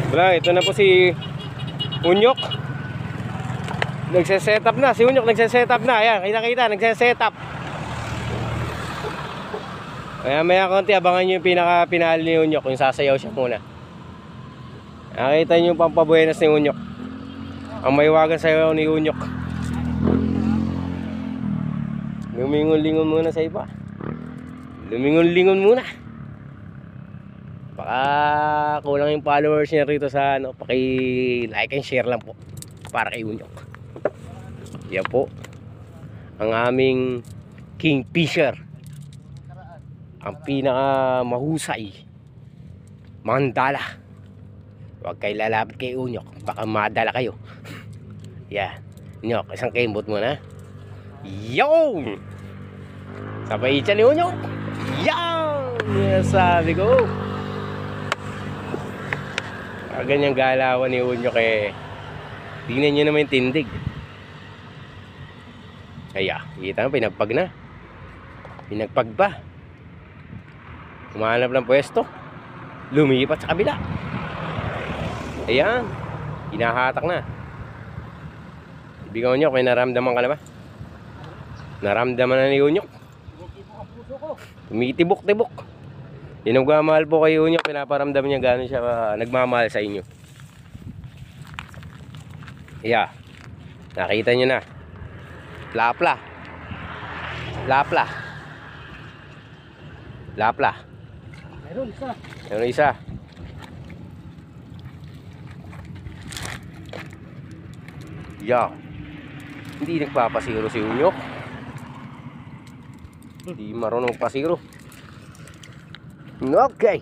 Wala, ito na po si Unyok. Nagse-setup na, si Unyok nagse-setup na. Ayan, kita-kita, nagse-setup. Kaya maya konti, abangan nyo yung pinaka-pinali ni Unyok. Yung sasayaw siya muna. Nakita nyo yung pampabuenas ni Unyok. Ang maiwagan sayaw ni Unyok. Lumingon-lingon muna sa iba. Lumingon-lingon muna. Baka kulang yung followers niya rito sa ano, paki-like and share lang po para kay Unyok. Yan po ang aming kingfisher, ang pinaka mahusay mandala. Huwag kayo lalapit kay Unyok, baka madala kayo. Yan, Unyok, isang kembot muna. Yo! Sabay itcha ni Unyok. Yan! Sabi ko. Ganyang galawan ni Unyok eh. Tingnan nyo naman yung tindig. Kaya, kita mo, pinagpag na. Pinagpag ba? Humanap ng pwesto. Lumipat sa kabila. Ayan. Hinahatak na. Ibigaw nyo, kung naramdaman ka na ba? Naramdaman na ni Unyok. Tumitibok-tibok. Yung nagmamahal po kay Unyok, pinaparamdam niya gano'n siya nagmamahal sa inyo. Yeah. Nakita nyo na. Lapla. Lapla. Lapla. Meron isa. Meron isa. Yeah. Hindi nagpapasiro si Unyok. Hindi marunong magpasiro. Okay.